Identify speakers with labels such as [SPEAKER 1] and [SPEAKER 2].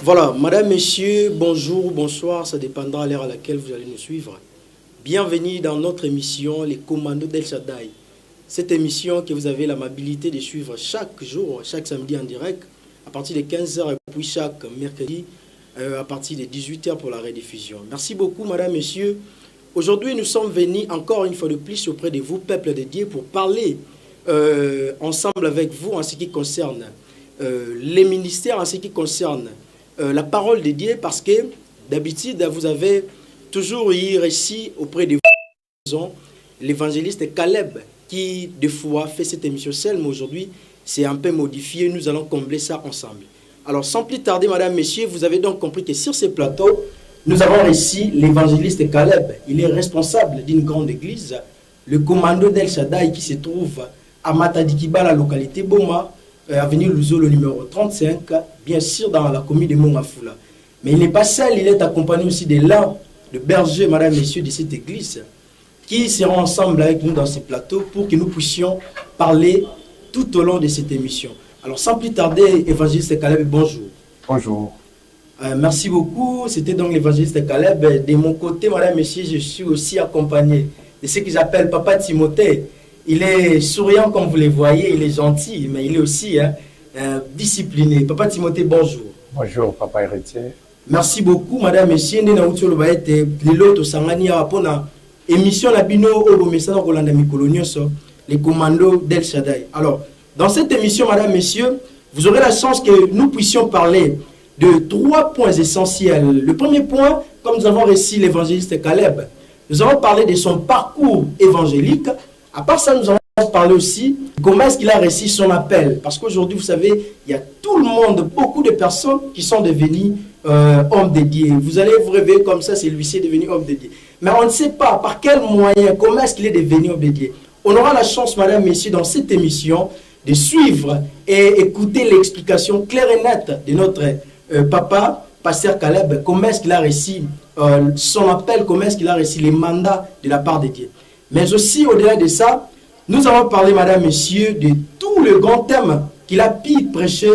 [SPEAKER 1] Voilà, madame, messieurs, bonjour, bonsoir, ça dépendra à l'heure à laquelle vous allez nous suivre. Bienvenue dans notre émission Les Commandos d'El Shaddai. Cette émission que vous avez l'amabilité de suivre chaque jour, chaque samedi en direct, à partir de 15h et puis chaque mercredi à partir de 18h pour la rediffusion. Merci beaucoup, madame, messieurs. Aujourd'hui, nous sommes venus encore une fois de plus auprès de vous, peuple de Dieu, pour parler ensemble avec vous en ce qui concerne les ministères, en ce qui concerne la parole de Dieu, parce que d'habitude, vous avez toujours eu récit auprès de vous, l'évangéliste Caleb, qui des fois fait cette émission seule, mais aujourd'hui, c'est un peu modifié. Nous allons combler ça ensemble. Alors, sans plus tarder, madame, messieurs, vous avez donc compris que sur ce plateau, nous avons réussi l'évangéliste Caleb. Il est responsable d'une grande église, le commando d'El Shaddai, qui se trouve à Matadikiba, la localité Boma, avenue Luzolo numéro 35, bien sûr dans la commune de Mongafula. Mais il n'est pas seul, il est accompagné aussi de l'un de bergers, madame, messieurs, de cette église, qui seront ensemble avec nous dans ce plateau pour que nous puissions parler tout au long de cette émission. Alors, sans plus tarder, évangéliste Caleb, bonjour.
[SPEAKER 2] Bonjour.
[SPEAKER 1] Merci beaucoup. C'était donc l'évangéliste Caleb. De mon côté, madame, messieurs, je suis aussi accompagné de ce qu'ils appellent Papa Timothée. Il est souriant comme vous le voyez, il est gentil, mais il est aussi discipliné. Papa Timothée, bonjour.
[SPEAKER 2] Bonjour, Papa Héritier.
[SPEAKER 1] Merci beaucoup, madame, messieurs. Nous émission la bino au message Rolanda Mikolonio, les commandos d'El Shaddai. Alors, dans cette émission, madame, messieurs, vous aurez la chance que nous puissions parler de 3 points essentiels. Le premier point, comme nous avons réussi l'évangéliste Caleb, nous allons parler de son parcours évangélique. À part ça, nous allons parler aussi de comment est-ce qu'il a réussi son appel. Parce qu'aujourd'hui, vous savez, il y a tout le monde, beaucoup de personnes qui sont devenues hommes de Dieu. Vous allez vous réveiller comme ça, celui-ci est devenu homme de Dieu. Mais on ne sait pas par quel moyen, comment est-ce qu'il est devenu homme de Dieu. On aura la chance, madame, messieurs, dans cette émission, de suivre et écouter l'explication claire et nette de notre papa, pasteur Caleb, comment est-ce qu'il a réussi son appel, comment est-ce qu'il a réussi les mandats de la part de Dieu. Mais aussi, au-delà de ça, nous allons parler, madame, messieurs, de tout le grand thème qu'il a pu prêcher